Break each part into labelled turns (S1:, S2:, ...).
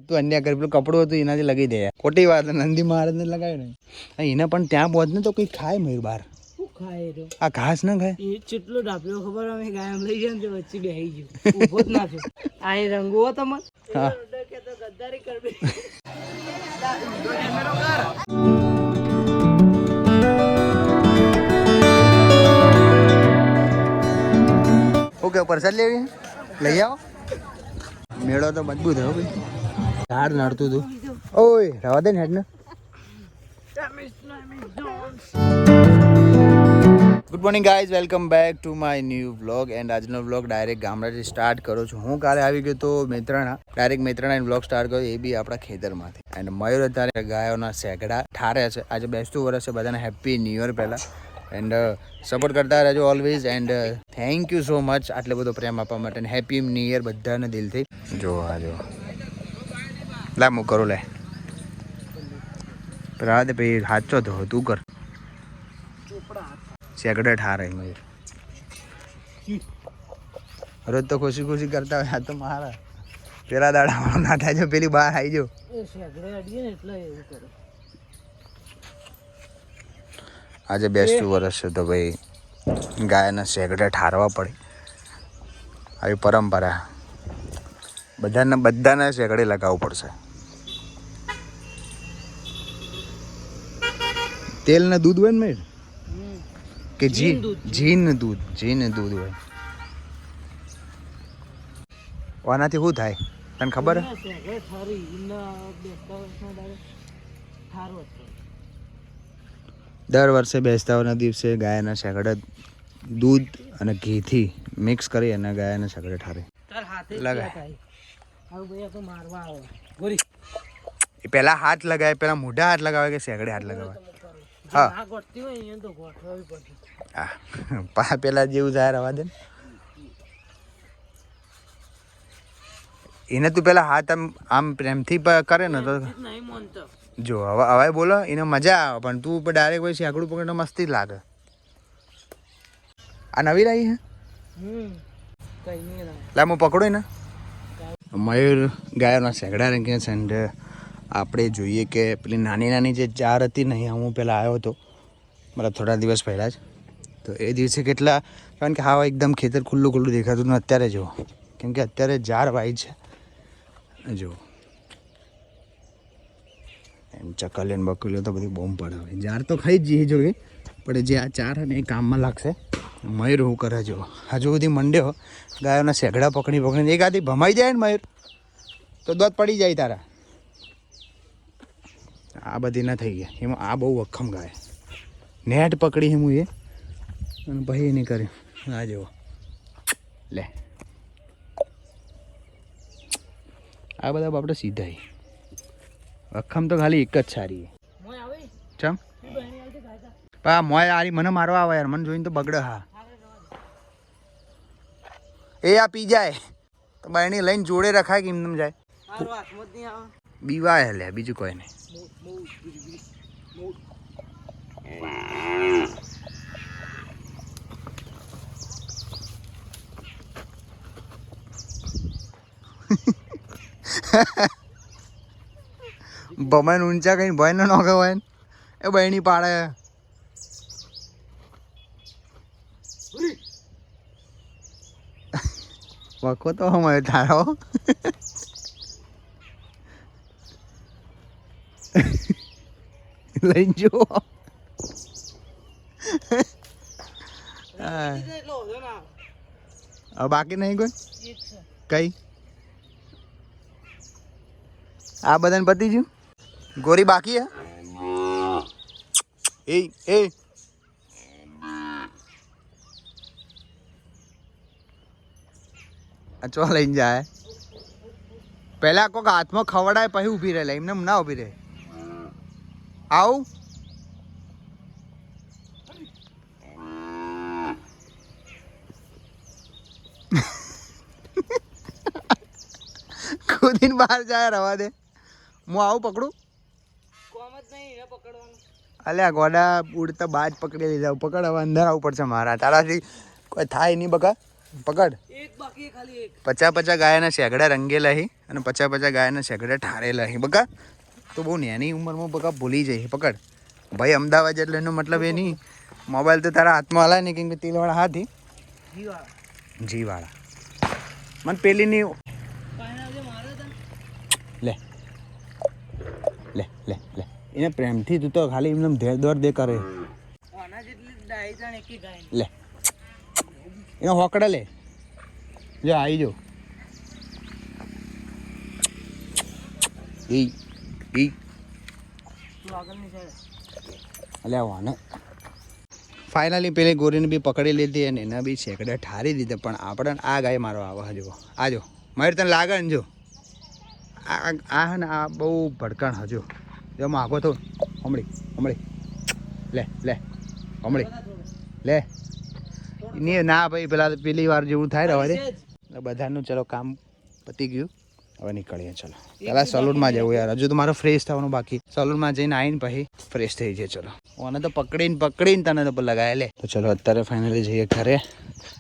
S1: તું અન્ય કરી પેલું કપડું હતું એનાથી લગાવી દે. ખોટી વાત નંદી મહારાજને લગાવ્યું ને એને પણ ત્યાં પહોંચને તો કંઈ ખાય મયુર બહાર આ ઘાસ ના ખાય
S2: એ કેટલો ડાબ્યો ખબર અમે ગાય લઈ જાય ને વચ્ચે બેહી ગયો ઉભો જ ના થયો આ રંગો તમાર
S1: હા
S2: કે તો ગદ્દારી કરવી
S1: ઓકે પ્રસાદ લેવી લઈ આવો મેળો તો મજબૂત થયો ભાઈ ઝાડ નડતું હતું ઓય રવા દે ને હેડ ને good morning guys welcome back to my new vlog and આજનો વ્લોગ ડાયરેક્ટ ગામડાથી સ્ટાર્ટ કરું છું હું કાલે આવી ગયો તો મેત્રાણા ડાયરેક્ટ મેત્રાણા વ્લોગ સ્ટાર્ટ કર્યો એ બી આપણા ખેતરમાંથી એન્ડ મયુર અત્યારે ગાયોના સેગડા ઠારે છે આજે બેસતું વર્ષ છે બધાને હેપી ન્યૂ યર પહેલાં એન્ડ સપોર્ટ કરતા રહેજો always and thank you so much આટલો બધો પ્રેમ આપવા માટે એન્ડ હેપી ન્યૂ યર બધાને દિલથી જો આ જો લા હું કરું લે પેલા દે ભાઈ સાચો તો તું કર સેગડે ઠાર મયુર રોજ તો ખુશી ખુશી કરતા હોય આ તો મારા પેલા દાડા ના થાય જો પેલી બહાર આવી જો આજે બેસતું વર્ષ છે તો ભાઈ ગાયના સેગડે ઠારવા પડે આવી પરંપરા બધાને સેગડે લગાવવું પડશે તેલ ને દૂધ હોય ને મેં કે જીન દૂધ હોય આનાથી શું થાય તને ખબર દર વર્ષે બેસતાઓના દિવસે ગાયના સેગડે દૂધ અને ઘીથી મિક્સ કરી અને ગાયના સેગડે ઠારે એ પેલા હાથ લગાવે પેલા મોઢા હાથ લગાવે કે સેગડે હાથ લગાવે હા પેલા જેવું જાય રવા દે એને તું પેલા હાથ આમ પ્રેમથી કરે ને તો જો હવે બોલો એને મજા આવે પણ તું ડાયરેક્ટ પછી આગળ પકડને મસ્તી જ લાગે આ નવી રહી હે લા હું પકડું ને મયુર ગાયોના સેગડા રંગે છે એન્ડ આપણે જોઈએ કે પેલી નાની નાની જે ચાર હતી ને અહીંયા હું પહેલાં આવ્યો હતો મતલબ થોડા દિવસ પહેલાં જ તો એ દિવસે કેટલા કારણ કે હા એકદમ ખેતર ખુલ્લું દેખાતું ને અત્યારે જુઓ કેમ કે અત્યારે ઝાડ વાય છે જો એમ ચકલીને બકલીઓ તો બધી બોમ્બ પડે હવે ઝાડ તો ખાઈ જ જઈએ જોઈએ પણ જે આ ચાર ને એ કામમાં લાગશે મયુર હું કરે જો હજુ સુધી મંડ્યો ગાયોના સેગડા પકડીને એક આથી ભમાઈ જાય ને મયુર તો દોત પડી જાય તારા આ બધી ના થઈ ગયા એમાં આ બહુ વખમ ગાય નેટ પકડી હું એ અને પછી નહીં કર્યું આ જુઓ લે આ બધા બાપડે સીધા વખમ તો ખાલી એક જ સારી ચમ પા મોય આરી મને મારવા આવે યાર મને જોઈને તો બગડે હા એ આ પી જાય તો બાયણી લઈને જોડે રખાય કે એમ જાય બીવાય લે બીજું કોઈ નહીં ભમાઈને ઊંચા કઈ ભય ન હોય એ બહેણી પાડે વખો તો હમાય તારો લઈ જો બાકી નહીં કોઈ કઈ આ બધાને પતી ગયું ગોરી બાકી હે એ ચો લઈને જાય પેલા કોઈક હાથમાં ખવડાય પછી ઊભી રહે એમને ના ઊભી રહે આવું ખુદીને બહાર જાય રવા દે હું આવું પકડું અલ્યા ગોડા ઉડતા બાજ પકડી લીધા પકડ હવે અંદર આવવું પડશે મારા તારાથી કોઈ થાય નહીં બકા પકડ.
S2: એક બાકી ખાલી એક.
S1: 50 ગાયના શેગડા રંગેલા હી અને 50 ગાયના શેગડા ઠારેલા હી બકા. તો બહુ નાની ઉંમરમાં બકા ભૂલી જાય. પકડ ભાઈ, અમદાવાદ એટલે એનો મતલબ એ નહીં મોબાઈલ તો તારા હાથમાં હલાય નહીં, કેમ કે તેલવાળા હાથી જીવાળા મને પેલી ની લે લે લે લે એને પ્રેમથી તું તો ખાલી એમને ધેર દોર દે કરે. લે એનો હોકડા લે, જો આવી જો અલ્યા વાને. ફાઇનલી પેલી ગોરીને બી પકડી લીધી અને એના બી શેકડા ઠારી દીધા. પણ આપણે આ ગાય મારો આવા હજુ આ જો મારે તને લાગે ને જો આ હે ને આ બહુ ભડકાણ હજુ જો માગો તો હમણી હમણી લે લે હમણી લે નહીં ના ભાઈ, પેલી વાર જેવું થાય રવા દે. બધાનું ચલો કામ પતી ગયું, હવે નીકળીએ. ચલો પહેલાં સલૂનમાં જવું યાર, હજુ તો મારો ફ્રેશ થવાનું બાકી. સલૂનમાં જઈને આવીને પછી ફ્રેશ થઈ જાય. ચલો આને તો પકડીને તને તો લગાવે લે. તો ચલો અત્યારે ફાઇનલી જઈએ ઘરે.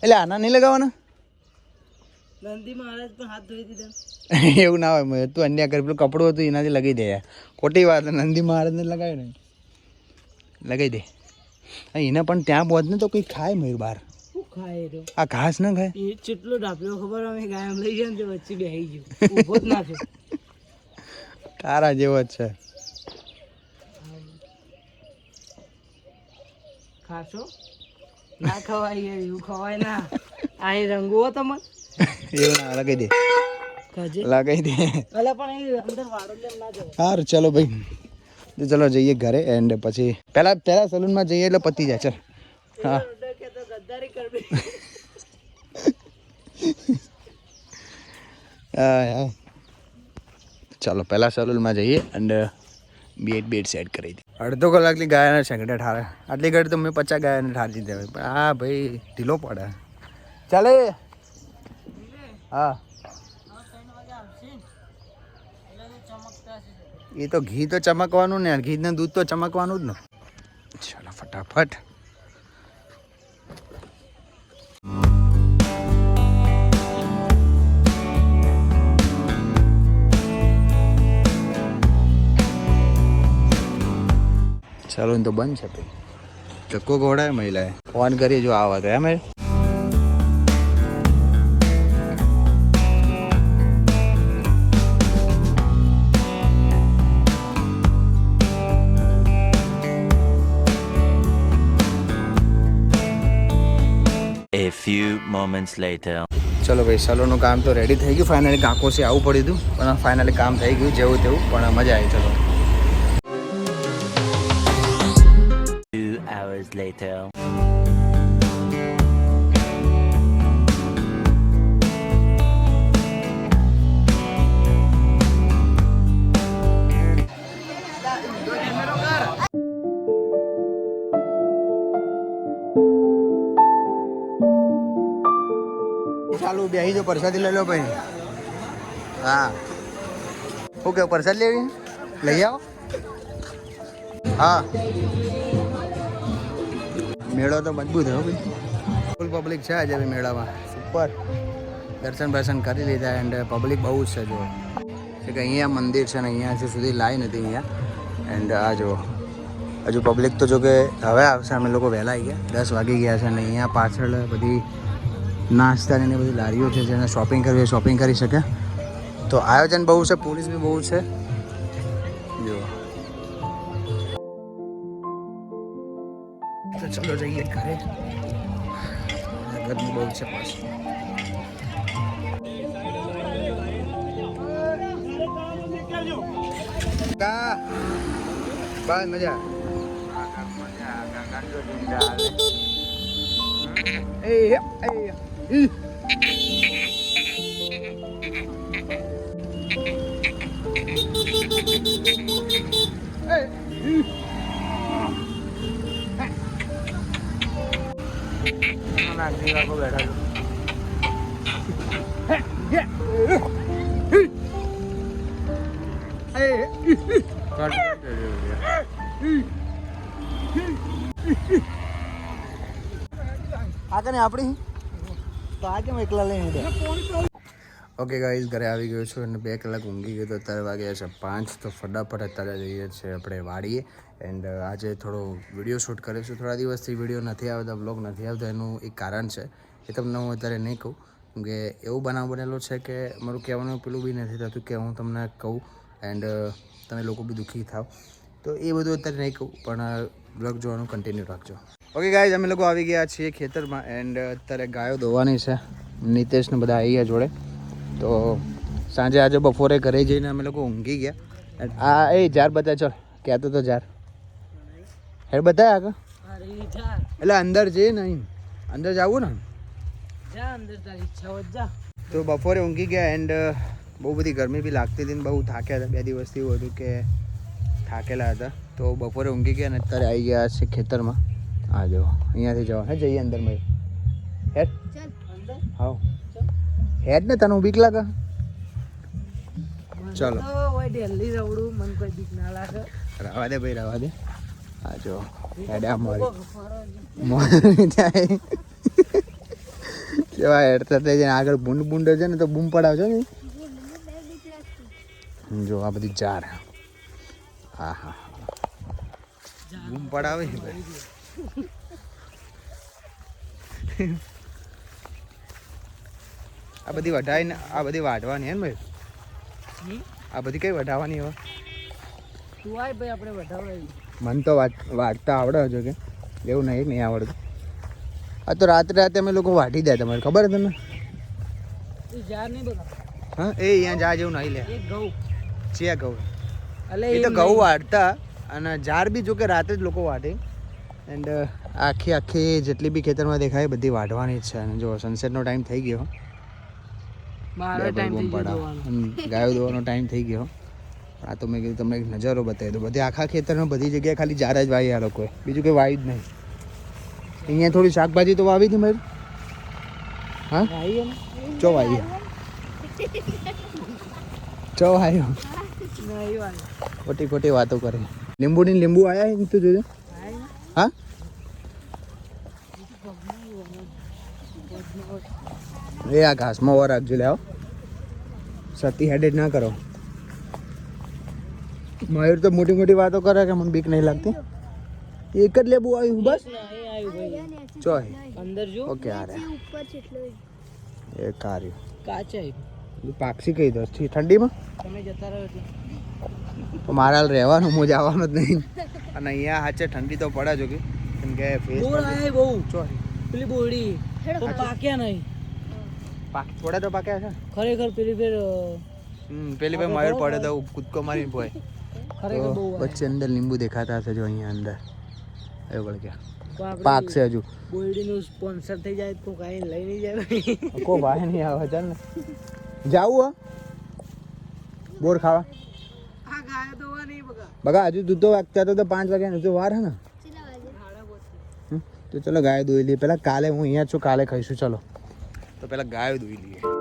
S1: એટલે આના નહીં લગાવવાના,
S2: નંદી મહારાજ પણ હાથ ધોઈ દીધા.
S1: એવું ના હોય, તું અન્ય ઘર પેલું કપડું હતું એનાથી લગાવી દે યાર. ખોટી વાત, નંદી મહારાજને લગાવ્યું ને લગાવી દે. એને પણ ત્યાં પહોંચ ને તો કંઈ ખાય મયુર બહાર. આ ઘાસ ના ખાય.
S2: એ ચેટલો ડાપ્યો ખબર, અમે ગાયમ લઈ જાય ને વચ્ચે બેસી ગયો, ઊભો જ ના થયો.
S1: તારા જેવો જ છે.
S2: ખાશો ના ખવાય યાર, એવું ખવાય ના. આ રંગો હો તમને
S1: એવું ના લગાવી દે,
S2: ખાજે
S1: લગાવી દે.
S2: અલા પણ એ અંદર વાળો લેમ ના જવાય.
S1: સારું ચલો ભાઈ, તો ચલો જઈએ ઘરે. એન્ડ પછી પહેલા સલૂનમાં જઈએ એટલે પતી જાય. ચાલ હા ચાલો પહેલાં સલૂનમાં જઈએ અને બેડ સેટ કરી દઈએ. અડધો કલાકથી ગાયના શેકડા ઠારે. આટલી ઘડી તો મેં 50 ગાયને ઠારી દીધા હોય, પણ હા ભાઈ ઢીલો પડે. ચાલે હા, એ તો ઘી તો ચમકવાનું ને, ઘીનું દૂધ તો ચમકવાનું જ ને. ચાલો ફટાફટ. ચાલો તો બંધ છે ભાઈ, ચક્કો ઘોડાય મહિલાએ ફોન કરી જો આવા તો એમ.
S3: A few moments later.
S1: ચલો ભાઈ, સલોનું કામ તો રેડી થઈ ગયું. ફાઇનલી કાંકોસી આવું પડ્યું હતું, પણ ફાઇનલી કામ થઈ ગયું જેવું તેવું, પણ મજા આવી. ચલો
S3: 2 hours later.
S1: ચાલુ બેસી જો, પ્રસાદી લઈ લો ભાઈ. હા ઓકે, પ્રસાદ લેવી લઈ આવો. હા મેળો તો મજબૂત થયો ભાઈ, ફૂલ પબ્લિક છે આજે મેળામાં. સુપર દર્શન બર્શન કરી લીધા. એન્ડ પબ્લિક બહુ જ છે. જો કે અહીંયા મંદિર છે ને અહીંયા સુધી લાઈ નથી અહીંયા. એન્ડ આ જો હજુ પબ્લિક તો જો કે હવે આવશે. અમે લોકો વહેલા આવી ગયા, 10 વાગી ગયા છે. અને અહીંયા પાછળ બધી નાસ્તાની બધી લારીઓ છે, જેને શોપિંગ કરવી હોય શોપિંગ કરી શકે. તો આયોજન બહુ છે, પોલીસ બી બહુ છે. જો તો ચલો જઈએ ઘરે, ગરમી બહુ છે પાછી. બસ મજા આ કને આપણી તો આ કેમ એકલા લઈને ઓકે ગાઈઝ ઘરે આવી ગયો છું અને 2 કલાક ઊંઘી ગયો તો અત્યારે વાગ્યા છે 5 તો ફટાફટ અત્યારે જઈએ છીએ આપણે વાડીએ એન્ડ આજે થોડો વિડીયો શૂટ કરીશું થોડા દિવસથી વિડીયો નથી આવતા બ્લોગ નથી આવતો એનું એક કારણ છે એ તમને હું અત્યારે નહીં કહું કેમ કે એવું બનાવ બનેલો છે કે મારું કહેવાનું પેલું બી નથી થતું કે હું તમને કહું એન્ડ તમે લોકો બી દુઃખી થાવ તો એ બધું અત્યારે નહીં કહું પણ બ્લોગ જોવાનું કન્ટિન્યુ રાખજો ઓકે ગાઈઝ અમે લોકો આવી ગયા છીએ ખેતરમાં એન્ડ અત્યારે ગાયો ધોવાની છે નિતેશને બધા આવી ગયા જોડે તો સાંજે આજે બપોરે ઘરે જઈને અમે લોકો ઊંઘી ગયા આ એ જાર બતા ચાલ કહેતો તો જાર હેડ બતાય આગળ એટલે અંદર જઈએ નહીં અંદર જવું ને તો બપોરે ઊંઘી ગયા એન્ડ બહુ બધી ગરમી બી લાગતી હતી ને બહુ થાક્યા હતા 2 દિવસથી એવું હતું કે થાકેલા હતા તો બપોરે ઊંઘી ગયા ને અત્યારે આવી ગયા છે ખેતરમાં આ જો અહીંયાથી જવા હે જઈએ અંદર મેં હેડ હા હેડ ને તને બીક લાગે ચલો રવા દે ભાઈ રવા દે આ જો હેડ આ મોરી જાય કેવા હેડતા થઈ જાય આગળ બૂંડ બૂંડ છે ને તો બૂમ પડાવજો ને જો આ બધી જાર હા હા બૂમ પડાવે ભાઈ આ બધી વઢાઈને આ બધી વાઢવાની હે ને ભાઈ આ બધી કઈ વઢાવવાની હવે મને તો વાઢતા આવડે છે કે એવું નહીં આવડતું આ તો રાત્રે અમે લોકો વાઢી દે તમારે ખબર છે તમને હા એ અહીંયા જા જેવું નહીં લે ચિયા ઘઉં એ તો ઘઉં વાઢતા અને ઝાર બી જો કે રાતે જ લોકો વાઢે એન્ડ આખી જેટલી બી ખેતરમાં દેખાય બધી વાઢવાની જ છે અને જો સનસેટનો ટાઈમ થઈ ગયો ગાયો દોવાનો ટાઈમ થઈ ગયો આ તો મેં કીધું તમને એક નજારો બતાવી દો બધી આખા ખેતરમાં બધી જગ્યાએ ખાલી ઝાર જ વાવી આ લોકોએ બીજું કંઈ વાવ્યું જ નહીં અહીંયા થોડી શાકભાજી તો વાવી હતી મારી હા ચો વાવી ચો વાવ્યો ખોટી વાતો કરે લીંબુ આયા તું જોજો હા એ આ ઘાસમાં ઓર રાખજો લે આવો સતી હેડેડ ના કરો મયુર તો મોટી વાતો કરે કે મને બીક નહીં લાગતી એક જ લેબુ આવ્યું બસ ચો અંદર જો ઓકે આ રે એ કાર્ય કાચા પાક્ષી કહી દો ઠંડીમાં તમે જતા રહો તો મારા રહેવાનું હું જવાનું જ નહીં અને અહીંયા હાચે ઠંડી તો પડે જો કે કેમ કે ફેસ બહુ પેલી બોડી પાક્યા નહીં થોડા તો પાક્યા છે ખરેખર પેલી ભાઈ મયુર પડે તો કૂદકો મારીને પોય વચ્ચે અંદર લીંબુ દેખાતા હશે જો અહીંયા અંદર એવું ક્યાં પાક છે હજુ બોયડીનું સ્પોન્સર થઈ જાય તો કાંઈ લઈ નહીં જાય કો ભાઈ નહીં આવે ચાલ ને જાવું બોર ખાવા બગા હજુ દૂધ તો વાગતા તો 5 વાગ્યા તો વાર હે ને તો ચલો ગાય દોઈ લઈએ પેલા કાલે હું અહીંયા છું કાલે ખાઈશું ચલો તો પેલા ગાય દોઈ લઈએ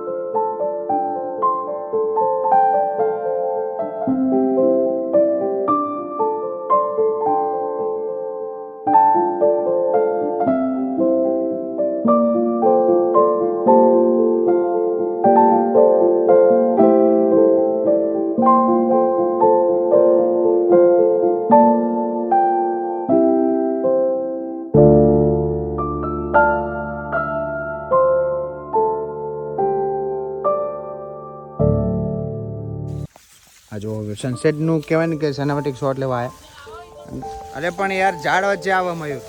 S1: આ જો સનસેટનું કહેવાય ને કે સિનેમેટિક શોટ લેવા આવ્યા અરે પણ યાર ઝાડ વચ્ચે આવે મયુર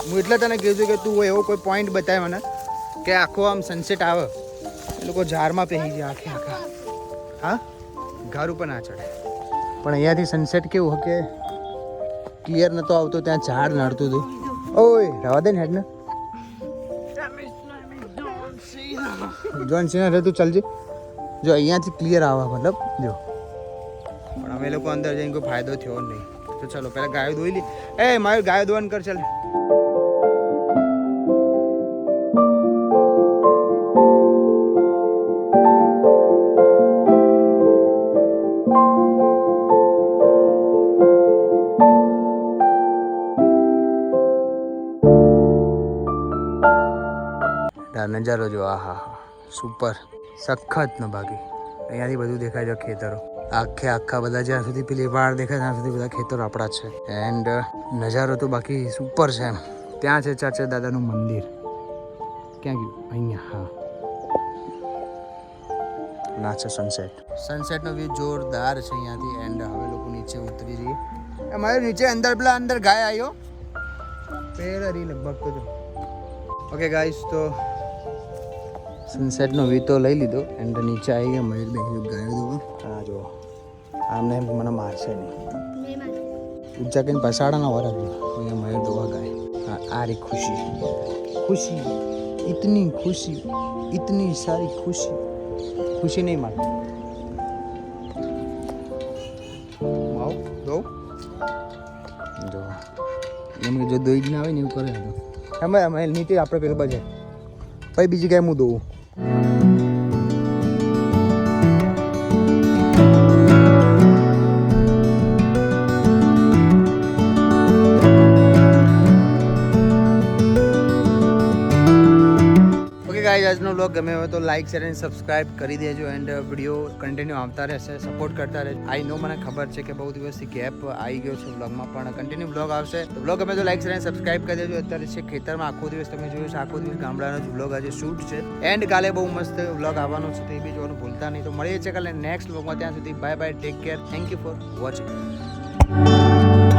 S1: હું એટલે તને કીધું કે તું એવો કોઈ પોઈન્ટ બતાવે મને કે આખો આમ સનસેટ આવે એ લોકો ઝાડમાં પહેરી જાય આખા હા ઘર ઉપર ના ચડે પણ અહીંયાથી સનસેટ કેવું કે ક્લિયર નહોતો આવતો ત્યાં ઝાડ નડતું હતું ઓય રવા દે ને હેડને જોન સિંહ રે તું ચાલજે જો અહીંયાથી ક્લિયર આવે મતલબ જો પણ અમે લોકો અંદર જઈને કોઈ ફાયદો થયો નહીં તો ચલો પહેલાં ગાયો ધોઈ લી એ મારું ગાયો ધોવાનું કર ચાલે નજારો જો આ હા હા સુપર સખત ન બાકી અહીંયાથી બધું દેખાય છે ખેતરો આખા બધા જ્યાં સુધી પેલી વાળ દેખાય ત્યાં સુધી બધા ખેતરો આપણા જ છે એન્ડ નજારો તો બાકી સુપર છે એમ ત્યાં છે ચાચા દાદાનું મંદિર ક્યાં ગયું અહીંયા હા ના છે સનસેટનો વ્યૂ જોરદાર છે અહીંયાથી એન્ડ હવે લોકો નીચે ઉતરી જઈએ અમારે નીચે અંદર ગાય આવ્યો પેલા રી લગભગ તો ઓકે ગાઈસ તો સનસેટનો વ્યૂ તો લઈ લીધો એન્ડ નીચે આવી ગયા મયુર બેસી ગાય દો હા જો આમને એમ મને મારશે નહીં ઊંચા કહીને પસાડા ના વરા અહીંયા મયુર દોવા ગાય હા આ રી ખુશી ઇતની સારી ખુશી નહીં માર માવ દો જો એમ કે જો દોઈ જ ના આવે ને એવું કરે તો અમે નીચે આપણે પેલું બજાર પછી બીજી કાંઈ હું દઉં આજનો બ્લોગ ગમે હોય તો લાઈક શેર અને સબસ્ક્રાઇબ કરી દેજો એન્ડ વિડીયો કન્ટિન્યુ આવતા રહેશે સપોર્ટ કરતા રહેજો આઈ નો મને ખબર છે કે બહુ દિવસથી ગેપ આવી ગયો છે બ્લોગમાં પણ કન્ટિન્યુ બ્લોગ આવશે તો બ્લોગ ગમે તો લાઈક શેર અને સબસ્ક્રાઇબ કરી દેજો અત્યારે છે ખેતરમાં આખો દિવસ તમે જોયું છે આખો દિવસ ગામડાનો જ બ્લોગ આજે શૂટ છે એન્ડ કાલે બહુ મસ્ત બ્લોગ આવવાનો છે તે બી જોવાનું ભૂલતા નહીં તો મળીએ છીએ કાલે નેક્સ્ટ બ્લોગમાં ત્યાં સુધી bye bye take care thank you for watching